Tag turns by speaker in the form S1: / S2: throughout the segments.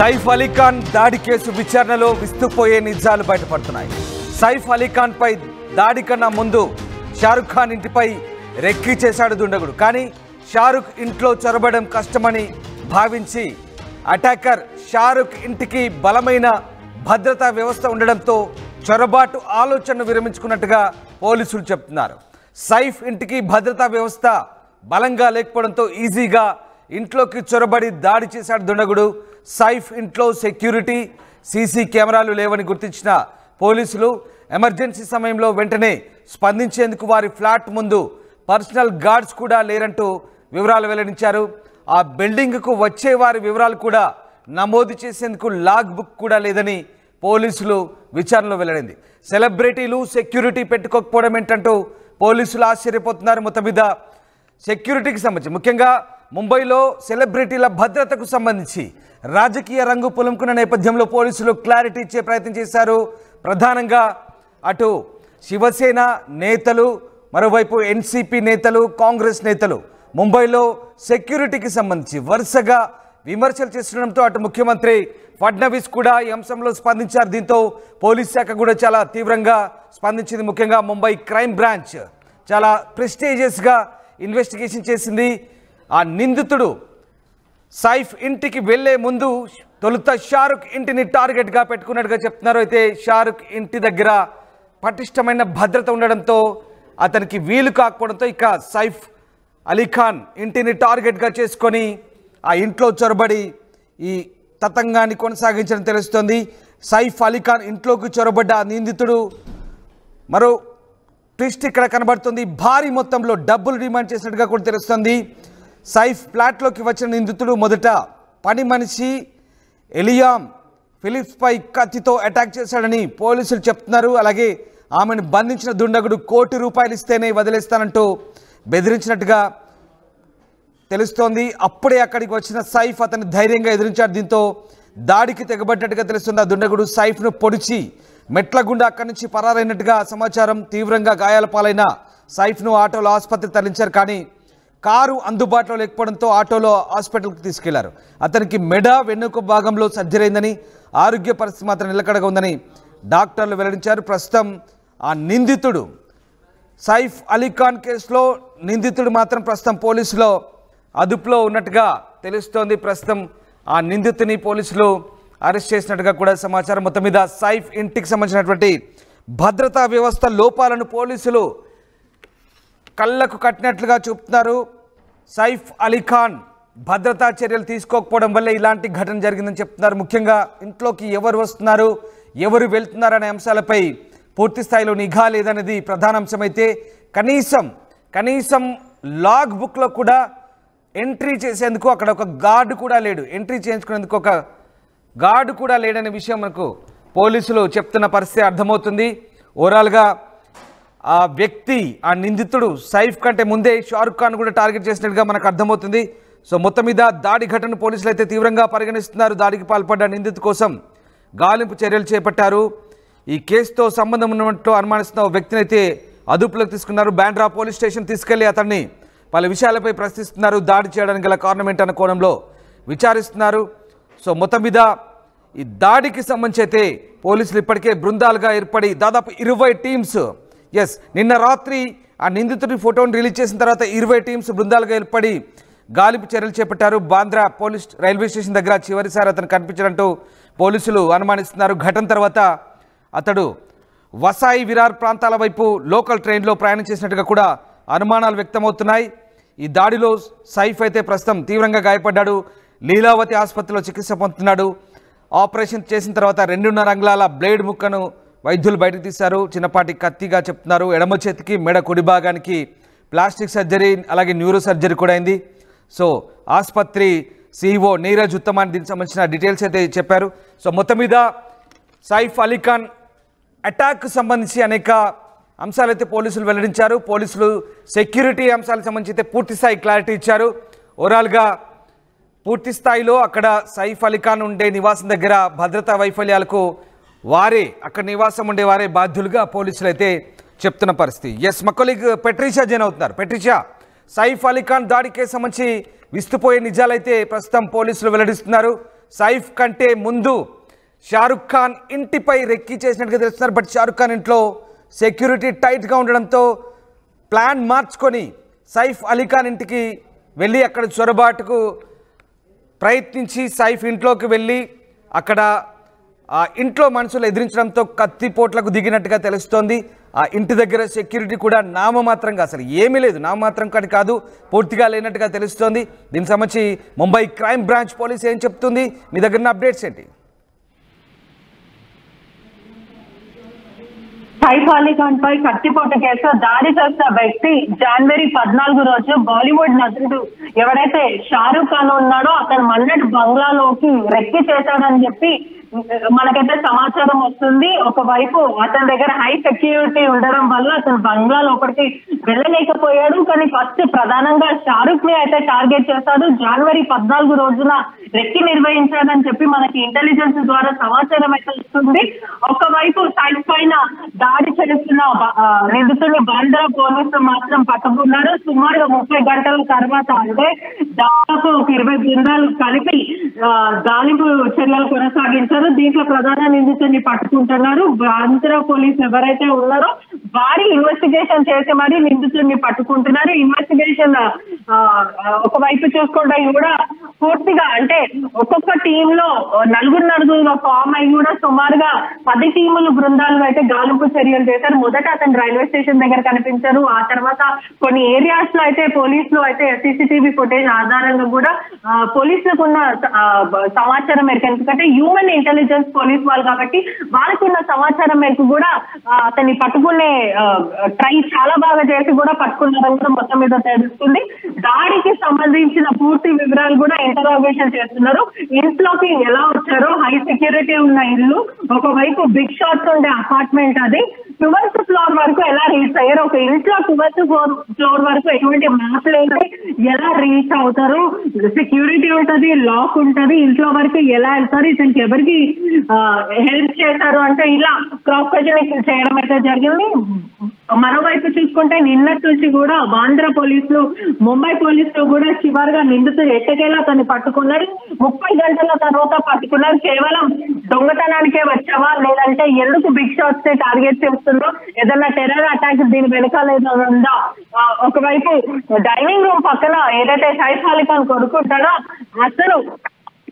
S1: సైఫ్ అలీ ఖాన్ దాడి కేసు విచారణలో విస్తుపోయే నిజాలు బయటపడుతున్నాయి. సైఫ్ అలీ ఖాన్ పై దాడి కన్నా ముందు షారుఖ్ ఖాన్ ఇంటిపై రెక్కి చేశాడు దుండగుడు. కానీ షారుఖ్ ఇంట్లో చొరబడడం కష్టమని భావించి అటాకర్ షారుఖ్ ఇంటికి బలమైన భద్రతా వ్యవస్థ ఉండడంతో చొరబాటు ఆలోచనను విరమించుకున్నట్టుగా పోలీసులు చెప్తున్నారు. సైఫ్ ఇంటికి భద్రతా వ్యవస్థ బలంగా లేకపోవడంతో ఈజీగా ఇంట్లోకి చొరబడి దాడి చేశాడు దుండగుడు. సైఫ్ ఇంట్లో సెక్యూరిటీ సీసీ కెమెరాలు లేవని గుర్తించిన పోలీసులు ఎమర్జెన్సీ సమయంలో వెంటనే స్పందించేందుకు వారి ఫ్లాట్ ముందు పర్సనల్ గార్డ్స్ కూడా లేరంటూ వివరాలు వెల్లడించారు. ఆ బిల్డింగ్కు వచ్చే వారి వివరాలు కూడా నమోదు చేసేందుకు లాగ్ బుక్ కూడా లేదని పోలీసులు విచారణలో వెల్లడింది. సెలబ్రిటీలు సెక్యూరిటీ పెట్టుకోకపోవడం ఏంటంటూ పోలీసులు ఆశ్చర్యపోతున్నారు. మొత్తం మీద సెక్యూరిటీకి సంబంధించి ముఖ్యంగా ముంబైలో సెలబ్రిటీల భద్రతకు సంబంధించి రాజకీయ రంగు పులుముకున్న నేపథ్యంలో పోలీసులు క్లారిటీ ఇచ్చే ప్రయత్నం చేశారు. ప్రధానంగా అటు శివసేన నేతలు, మరోవైపు ఎన్సీపీ నేతలు, కాంగ్రెస్ నేతలు ముంబైలో సెక్యూరిటీకి సంబంధించి వరుసగా విమర్శలు చేస్తుండడంతో అటు ముఖ్యమంత్రి ఫడ్నవీస్ కూడా ఈ అంశంలో స్పందించారు. దీంతో పోలీస్ శాఖ కూడా చాలా తీవ్రంగా స్పందించింది. ముఖ్యంగా ముంబై క్రైమ్ బ్రాంచ్ చాలా ప్రెస్టీజియస్గా ఇన్వెస్టిగేషన్ చేసింది. ఆ నిందితుడు సైఫ్ ఇంటికి వెళ్లే ముందు తొలుత షారుఖ్ ఇంటిని టార్గెట్గా పెట్టుకున్నట్టుగా చెప్తున్నారు. అయితే షారుఖ్ ఇంటి దగ్గర పటిష్టమైన భద్రత ఉండడంతో అతనికి వీలు కాకపోవడంతో ఇక సైఫ్ అలీ ఖాన్ ఇంటిని టార్గెట్గా చేసుకొని ఆ ఇంట్లో చొరబడి ఈ తతంగాన్ని కొనసాగించడం తెలుస్తోంది. సైఫ్ అలీ ఖాన్ ఇంట్లోకి చొరబడ్డ నిందితుడు మరో ట్విస్ట్ ఇక్కడ కనబడుతుంది. భారీ మొత్తంలో డబ్బులు డిమాండ్ చేసినట్టుగా కూడా తెలుస్తుంది. సైఫ్ ఫ్లాట్లోకి వచ్చిన నిందితుడు మొదట పని మనిషి ఎలియామ్ ఫిలిప్స్పై కత్తితో అటాక్ చేశాడని పోలీసులు చెప్తున్నారు. అలాగే ఆమెను బంధించిన దుండగుడు ₹1,00,000 ఇస్తేనే వదిలేస్తానంటూ బెదిరించినట్టుగా తెలుస్తోంది. అప్పుడే అక్కడికి వచ్చిన సైఫ్ అతన్ని ధైర్యంగా ఎదిరించాడు. దీంతో దాడికి తెగబడ్డట్టుగా తెలుస్తుంది. ఆ దుండగుడు సైఫ్ను పొడిచి మెట్ల గుండా అక్కడి నుంచి పరారైనట్టుగా సమాచారం. తీవ్రంగా గాయాల పాలైన సైఫ్ను ఆటోలో ఆసుపత్రికి తరలించారు. కానీ కారు అందుబాటులో లేకపోవడంతో ఆటోలో హాస్పిటల్కి తీసుకెళ్లారు. అతనికి మెడ వెన్నుక భాగంలో సర్జరీ అయిందని, ఆరోగ్య పరిస్థితి మాత్రం నిలకడగా ఉందని డాక్టర్లు వెల్లడించారు. ప్రస్తుతం ఆ నిందితుడు సైఫ్ అలీ ఖాన్ కేసులో నిందితుడు మాత్రం ప్రస్తుతం పోలీసులో అదుపులో ఉన్నట్టుగా తెలుస్తోంది. ప్రస్తుతం ఆ నిందితుని పోలీసులు అరెస్ట్ చేసినట్టుగా కూడా సమాచారం. మొత్తం మీద సైఫ్ ఇంటికి సంబంధించినటువంటి భద్రతా వ్యవస్థ లోపాలను పోలీసులు కళ్ళకు కట్టినట్లుగా చూపుతున్నారు. సైఫ్ అలీ ఖాన్ భద్రతా చర్యలు తీసుకోకపోవడం వల్ల ఇలాంటి ఘటన జరిగిందని చెప్తున్నారు. ముఖ్యంగా ఇంట్లోకి ఎవరు వస్తున్నారు, ఎవరు వెళ్తున్నారు అనే అంశాలపై పూర్తి స్థాయిలో నిఘా లేదనేది ప్రధాన అంశమైతే కనీసం లాగ్ బుక్లో కూడా ఎంట్రీ చేసేందుకు అక్కడ ఒక గార్డు కూడా లేడు, ఎంట్రీ చేయించుకునేందుకు ఒక గార్డు కూడా లేడనే విషయం మనకు పోలీసులు చెప్తున్న పరిస్థితి అర్థమవుతుంది. ఓవరాల్గా ఆ వ్యక్తి, ఆ నిందితుడు సైఫ్ కంటే ముందే షారుఖ్ ఖాన్ కూడా టార్గెట్ చేసినట్టుగా మనకు అర్థమవుతుంది. సో మొత్తం మీద దాడి ఘటన పోలీసులు అయితే తీవ్రంగా పరిగణిస్తున్నారు. దాడికి పాల్పడ్డ నిందితు కోసం గాలింపు చర్యలు చేపట్టారు. ఈ కేసుతో సంబంధం ఉన్నట్టు అనుమానిస్తున్న వ్యక్తిని అయితే అదుపులోకి తీసుకున్నారు. బాండ్రా పోలీస్ స్టేషన్ తీసుకెళ్లి అతన్ని పలు విషయాలపై ప్రశ్నిస్తున్నారు. దాడి చేయడానికి గల కారణం ఏంటన్న కోణంలో విచారిస్తున్నారు. సో మొత్తం మీద ఈ దాడికి సంబంధించి అయితే పోలీసులు ఇప్పటికే బృందాలుగా ఏర్పడి దాదాపు 20 టీమ్స్ నిన్న రాత్రి ఆ నిందితుడి ఫోటోను రిలీజ్ చేసిన తర్వాత 20 టీమ్స్ బృందాలుగా ఏర్పడి గాలింపు చర్యలు చేపట్టారు. బాంద్రా పోలీస్ రైల్వే స్టేషన్ దగ్గర చివరిసారి అతను కనిపించినట్టు పోలీసులు అనుమానిస్తున్నారు. ఘటన తర్వాత అతడు వసాయి విరార్ ప్రాంతాల వైపు లోకల్ ట్రైన్లో ప్రయాణం చేసినట్టుగా కూడా అనుమానాలు వ్యక్తమవుతున్నాయి. ఈ దాడిలో సైఫ్ అయితే ప్రస్తుతం తీవ్రంగా గాయపడ్డాడు. లీలావతి ఆసుపత్రిలో చికిత్స పొందుతున్నాడు. ఆపరేషన్ చేసిన తర్వాత 2.5 అంగుళాల బ్లేడ్ ముక్కను వైద్యులు బయటకు తీశారు. చిన్నపాటి కత్తిగా చెప్తున్నారు. ఎడమ చేతికి మెడ కుడి భాగానికి ప్లాస్టిక్ సర్జరీ, అలాగే న్యూరో సర్జరీ కూడా అయింది. సో ఆసుపత్రి CEO నీరజ్ ఉత్తమాన్ దీనికి సంబంధించిన డీటెయిల్స్ అయితే చెప్పారు. సో మొత్తం మీద సైఫ్ అలీ ఖాన్ అటాక్కు సంబంధించి అనేక అంశాలైతే పోలీసులు వెల్లడించారు. పోలీసులు సెక్యూరిటీ అంశాలకు సంబంధించి అయితే పూర్తి స్థాయి క్లారిటీ ఇచ్చారు. ఓవరాల్గా పూర్తి స్థాయిలో అక్కడ సైఫ్ అలీ ఖాన్ ఉండే నివాసం దగ్గర భద్రతా వైఫల్యాలకు అక్కడ నివాసం ఉండే వారే బాధ్యులుగా పోలీసులు అయితే చెప్తున్న పరిస్థితి. మా కొలీగ్ పెట్రిషా జైన్ అవుతున్నారు. పెట్రిషా, సైఫ్ అలీ ఖాన్ దాడి కేసు సంబంధించి విస్తుపోయే నిజాలైతే ప్రస్తుతం పోలీసులు వెల్లడిస్తున్నారు. సైఫ్ కంటే ముందు షారుఖ్ ఖాన్ ఇంటిపై రెక్కి చేసినట్టుగా తెలుస్తున్నారు. బట్ షారుఖ్ ఖాన్ ఇంట్లో సెక్యూరిటీ టైట్గా ఉండడంతో ప్లాన్ మార్చుకొని సైఫ్ అలీ ఖాన్ ఇంటికి వెళ్ళి అక్కడ చొరబాటుకు ప్రయత్నించి సైఫ్ ఇంట్లోకి వెళ్ళి అక్కడ ఇంట్లో మనుషులు ఎదిరించడంతో కత్తిపోట్లకు దిగినట్టుగా తెలుస్తోంది. ఆ ఇంటి దగ్గర సెక్యూరిటీ కూడా నామమాత్రంగా, అసలు ఏమీ లేదు, నామమాత్రం కాదు, పూర్తిగా లేనట్టుగా తెలుస్తోంది. దీనికి సంబంధించి ముంబై క్రైమ్ బ్రాంచ్ పోలీస్ ఏం చెప్తుంది? మీ దగ్గర ఉన్న అప్డేట్స్ ఏంటి?
S2: సైఫ్ అలీ ఖాన్ పై కత్తిపోటు కేసు దాడి చేసిన వ్యక్తి జనవరి 14 రోజు బాలీవుడ్ నటుడు ఎవరైతే షారూఖ్ ఖాన్ ఉన్నాడో అతను మన్నట్ బంగ్లాలోకి రెక్కి చేశాడని చెప్పి మనకైతే సమాచారం వస్తుంది. ఒకవైపు అతని దగ్గర హై సెక్యూరిటీ ఉండడం వల్ల అతను బంగ్లా లోపలికి వెళ్ళలేకపోయాడు. కానీ ఫస్ట్ ప్రధానంగా షారూఖ్ ని అయితే టార్గెట్ చేశాడు. జనవరి 14 రోజున రెక్కి నిర్వహించాడని చెప్పి మనకి ఇంటెలిజెన్స్ ద్వారా సమాచారం అయితే వస్తుంది. ఒకవైపు సైఫ్ పైన దాడి చేస్తున్న నిందితుడిని బాంద్రా పోలీసులు మాత్రం పట్టుకున్నారు. సుమారుగా 30 గంటల తర్వాత, అంటే దాదాపు 20 బృందాలు కలిపి గాలింపు చర్యలు కొనసాగించారు. దీంట్లో ప్రధాన నిందితుడిని పట్టుకుంటున్నారు. బాంద్రా పోలీసులు ఎవరైతే ఉన్నారో వారి ఇన్వెస్టిగేషన్ చేసి మరి నిందితుడిని పట్టుకుంటున్నారు. ఇన్వెస్టిగేషన్ ఒకవైపు చూసుకుంటే కూడా పూర్తిగా, అంటే ఒక్కొక్క టీమ్ లో నలుగురు ఫామ్ అయ్యి కూడా సుమారుగా 10 టీములు బృందాలు అయితే గాలింపు చర్యలు చేశారు. మొదట అతను రైల్వే స్టేషన్ దగ్గర కనిపించారు. ఆ తర్వాత కొన్ని ఏరియాస్ లో అయితే పోలీసులు అయితే సీసీటీవీ ఫుటేజ్ ఆధారంగా కూడా పోలీసులకు ఉన్న సమాచారం మేరకు, ఎందుకంటే హ్యూమన్ ఇంటెలిజెన్స్ పోలీస్ వాళ్ళు కాబట్టి వాళ్ళకున్న సమాచారం మేరకు కూడా అతన్ని పట్టుకునే ట్రై చాలా బాగా చేసి కూడా పట్టుకున్నారని కూడా మొత్తం మీద తెలుస్తుంది. దాడికి సంబంధించిన పూర్తి వివరాలు కూడా ఇంటరాగేషన్ చేస్తున్నారు. ఇంట్లోకి ఎలా వచ్చారో, హై సెక్యూరిటీ ఉన్న ఇల్లు, ఒకవైపు బిగ్ షాట్స్ ఉండే అపార్ట్మెంట్, అది 12th ఫ్లోర్ వరకు ఎలా రీచ్ అయ్యారు, ఒక ఇంట్లో 12th ఫ్లోర్ వరకు ఎటువంటి మ్యాప్ లేదు, ఎలా రీచ్ అవుతారు, సెక్యూరిటీ ఉంటది, లాక్ ఉంటది, ఇంట్లో వరకు ఎలా వెళ్తారు, ఇతనికి ఎవరికి హెల్ప్ చేశారు అంటే ఇలా క్రాస్ క్వశ్చనింగ్ చేయడం అయితే జరిగింది. మరోవైపు చూసుకుంటే నిన్నటి నుంచి కూడా బాంద్రా పోలీసులు, ముంబై పోలీసులు కూడా చివరిగా నిందితుడు ఎట్టకేలా అతన్ని పట్టుకున్నారు. 30 గంటల తర్వాత పట్టుకున్నారు. కేవలం దొంగతనానికే వచ్చావా, లేదంటే ఎందుకు బిగ్ షాట్స్ టార్గెట్ చేస్తుందో, ఏదన్నా టెర్రర్ అటాక్ దీని వెనకాల ఏదైనా ఉందా, ఒకవైపు డైనింగ్ రూమ్ పక్కన ఏదైతే సైఫ్ అలీ ఖాన్ కొడుకుంటాడో అసలు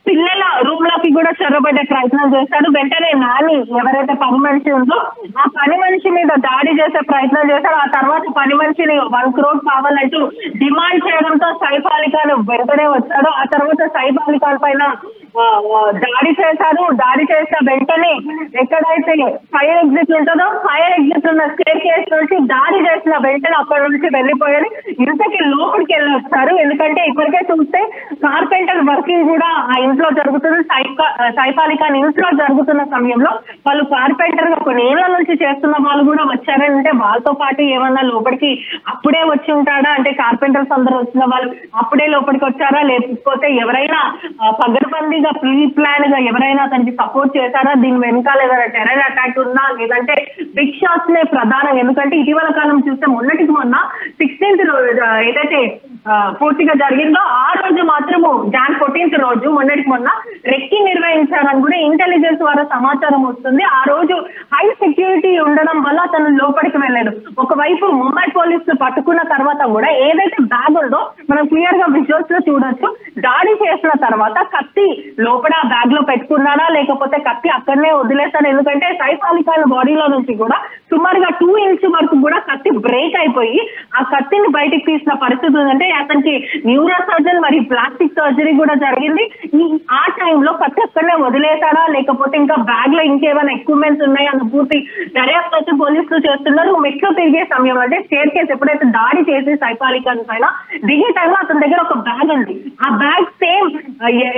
S2: పిల్లల రూమ్ లోకి కూడా చొరబడే ప్రయత్నం చేశాడు. వెంటనే నాని ఎవరైతే పని మనిషి ఉందో ఆ పని మనిషి మీద దాడి చేసే ప్రయత్నం చేశాడు. ఆ తర్వాత పని మనిషిని 1 crore కావాలంటూ డిమాండ్ చేయడంతో సైఫ్ అలీ ఖాన్ వెంటనే వచ్చాడు. ఆ తర్వాత సైఫ్ అలీ ఖాన్ పైన దాడి చేశారు. దాడి చేసిన వెంటనే ఎక్కడైతే ఫైర్ ఎగ్జిట్ ఉంటుందో ఫైర్ ఎగ్జిట్ ఉన్న స్టేర్ కేస్ నుంచి దాడి చేసిన వెంటనే అక్కడ నుంచి వెళ్ళిపోయారు. ఇంతకీ లోపలికి వెళ్ళి వస్తారు. ఎందుకంటే ఇప్పటికే చూస్తే కార్పెంటర్ వర్కింగ్ కూడా ఆ ఇంట్లో జరుగుతుంది. సైఫ్ అలీ ఖాన్ ఇంట్లో జరుగుతున్న సమయంలో వాళ్ళు కార్పెంటర్ గా కొన్ని ఏళ్ల నుంచి చేస్తున్న వాళ్ళు కూడా వచ్చారంటే వాళ్ళతో పాటు ఏమన్నా లోపలికి అప్పుడే వచ్చి ఉంటాడా, అంటే కార్పెంటర్స్ అందరూ వచ్చిన వాళ్ళు అప్పుడే లోపలికి వచ్చారా, లేకపోతే ఎవరైనా పగడబందీగా ప్రీ ప్లాన్ గా ఎవరైనా అతనికి సపోర్ట్ చేశారా, దీని వెనకాల ఏదైనా టెర్రర్ అటాక్ ఉందా, లేదంటే బిగ్ షాట్స్ నే ప్రధానం. ఎందుకంటే ఇటీవల కాలం చూస్తే మొన్నటికి మొన్న 16th ఏదైతే పూర్తిగా జరిగిందో ఆ రోజు మాత్రము జాన్ 14th రోజు మొన్నటికి మొన్న రెక్కి నిర్వహించారని కూడా ఇంటెలిజెన్స్ ద్వారా సమాచారం వస్తుంది. ఆ రోజు హై సెక్యూరిటీ ఉండడం వల్ల అతను లోపలికి వెళ్ళాడు. ఒకవైపు ముంబై పోలీసులు పట్టుకున్న తర్వాత కూడా ఏదైతే బ్యాగ్ ఉందో మనం క్లియర్ గా విజువల్స్ లో చూడొచ్చు. దాడి చేసిన తర్వాత కత్తి లోపల బ్యాగ్ లో పెట్టుకున్నాడా, లేకపోతే కత్తి అక్కడనే వదిలేస్తాడు. ఎందుకంటే సైఫ్ అలీ ఖాన్ బాడీలో నుంచి కూడా సుమారుగా 2 inch వరకు కూడా కత్తి బ్రేక్ అయిపోయి ఆ కత్తిని బయటికి తీసిన పరిస్థితి ఉందంటే అతనికి న్యూరో సర్జన్ మరియు ప్లాస్టిక్ సర్జరీ కూడా జరిగింది. ఆ టైంలో కత్తి అక్కడనే వదిలేసాడా, లేకపోతే ఇంకా బ్యాగ్ లో ఇంకేమైనా ఎక్విప్మెంట్స్ ఉన్నాయా అన్న పూర్తి దర్యాప్తు వచ్చి పోలీసులు చేస్తున్నారు. మెట్లు తిరిగే సమయం అంటే స్టేర్ కేస్ ఎప్పుడైతే దాడి చేసి సైఫ్ అలీ ఖాన్ పైన దిగే టైంలో అతని దగ్గర ఒక బ్యాగ్ ఉంది. ఆ బ్యాగ్ సేమ్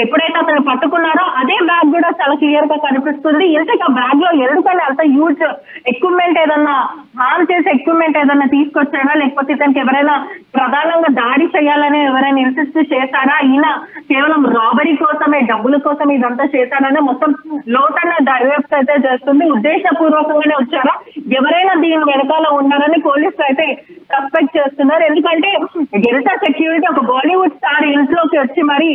S2: ఎప్పుడైతే అతను పట్టుకున్నారో అదే బ్యాగ్ కూడా చాలా క్లియర్ గా కనిపిస్తుంది. ఇంతకు ఆ బ్యాగ్ లో ఎందుకని అంత హ్యూజ్ ఎక్విప్మెంట్ ఏదన్నా హార్మ్ చేసే ఎక్విప్మెంట్ ఏదన్నా తీసుకొచ్చారా, లేకపోతే ఇతనికి ఎవరైనా ప్రధానంగా దాడి చేయాలని ఎవరైనా ఇన్సిస్ట్ చేశారా, ఈయన కేవలం రాబరీ కోసమే, డబ్బుల కోసం ఇదంతా చేశాడని మొత్తం లోతైన దర్యాప్తు అయితే చేస్తుంది. ఉద్దేశపూర్వకంగానే వచ్చారా, ఎవరైనా దీని వెనకాల ఉన్నారని పోలీసులు అయితే సస్పెక్ట్ చేస్తున్నారు. ఎందుకంటే ఎంత సెక్యూరిటీ, ఒక బాలీవుడ్ స్టార్ ఇంట్లోకి వచ్చి మరి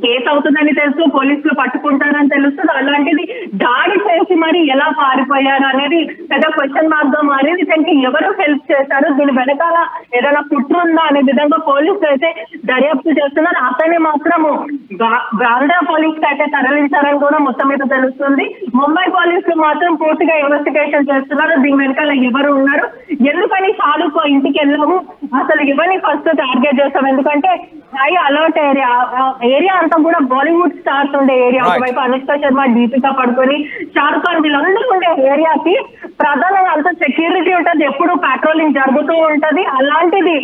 S2: కేసు అవుతుందని తెలుసు, పోలీసులు పట్టుకుంటారని తెలుస్తుంది. అలాంటిది దాడి చేసి మరి ఎలా పారిపోయారు అనేది పెద్ద క్వశ్చన్ మార్క్ గా మారింది. దీనికి ఎవరు హెల్ప్ చేశారు, దీని వెనకాల ఏదైనా కుట్ర ఉందా అనే విధంగా పోలీసులు అయితే దర్యాప్తు చేస్తున్నారు. అతన్ని మాత్రము ఆంధ్ర పోలీస్ కి అయితే తరలించారని కూడా మొత్తం మీద తెలుస్తుంది. ముంబై పోలీసులు మాత్రం పూర్తిగా ఇన్వెస్టిగేషన్ చేస్తున్నారు. దీని వెనకాల ఎవరు ఉన్నారు, ఎందుకని షారుఖ్ ఇంటికి వెళ్ళాము, అసలు ఎవరిని ఫస్ట్ టార్గెట్ చేస్తాం, ఎందుకంటే హై అలర్ట్ ఏరియా అంతా కూడా బాలీవుడ్ స్టార్స్ ఉండే ఏరియా. ఒకవైపు అనుష్క శర్మ, దీపికా పడుకొని, షారుఖ్ ఖాన్ వీళ్ళందరూ ఉండే ఏరియాకి ప్రధానంగా అంత సెక్యూరిటీ ఉంటుంది, ఎప్పుడు పెట్రోలింగ్ జరుగుతూ ఉంటది. అలాంటిది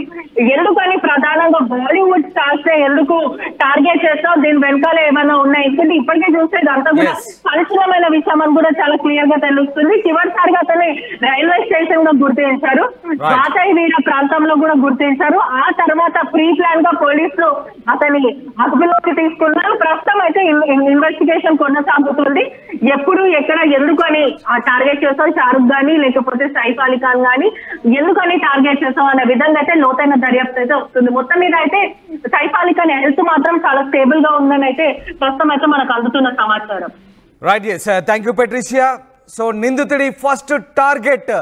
S2: ఎందుకని ప్రధానంగా బాలీవుడ్ స్టార్స్ ఎందుకు టార్గెట్ చేస్తాం, దీని వెనకాల ఏమైనా ఉన్నాయి, ఎందుకంటే ఇప్పటికే చూస్తే ఇదంతా కూడా సంచలనమైన విషయం అని కూడా చాలా క్లియర్ గా తెలుస్తుంది. చివరిసారిగా అతని రైల్వే స్టేషన్ లో గుర్తించారు, వాతాయి వీర ప్రాంతంలో కూడా గుర్తించారు. ఆ తర్వాత ప్రీ ప్లాన్ గా పోలీసులు అతని అదుపులోకి తీసుకున్నారు. ప్రస్తుతం అయితే ఇన్వెస్టిగేషన్ కొనసాగుతుంది. ఎప్పుడు ఎక్కడ ఎందుకని టార్గెట్ చేస్తాం షారుఖ్ గానీ లేకపోతే సైఫ్ అలీ ఖాన్ గానీ, ఎందుకని టార్గెట్ చేస్తాం అనే విధంగా అయితే లోతైన దర్యాప్తు అయితే వస్తుంది. మొత్తం మీద అయితే సైఫ్ అలీ ఖాన్ హెల్త్ మాత్రం చాలా స్టేబుల్ గా ఉందని అయితే ప్రస్తుతం అయితే మనకు అందుతున్న సమాచారం.
S1: Right, thank you Patricia. So నిందితుడి ఫస్ట్ టార్గెట్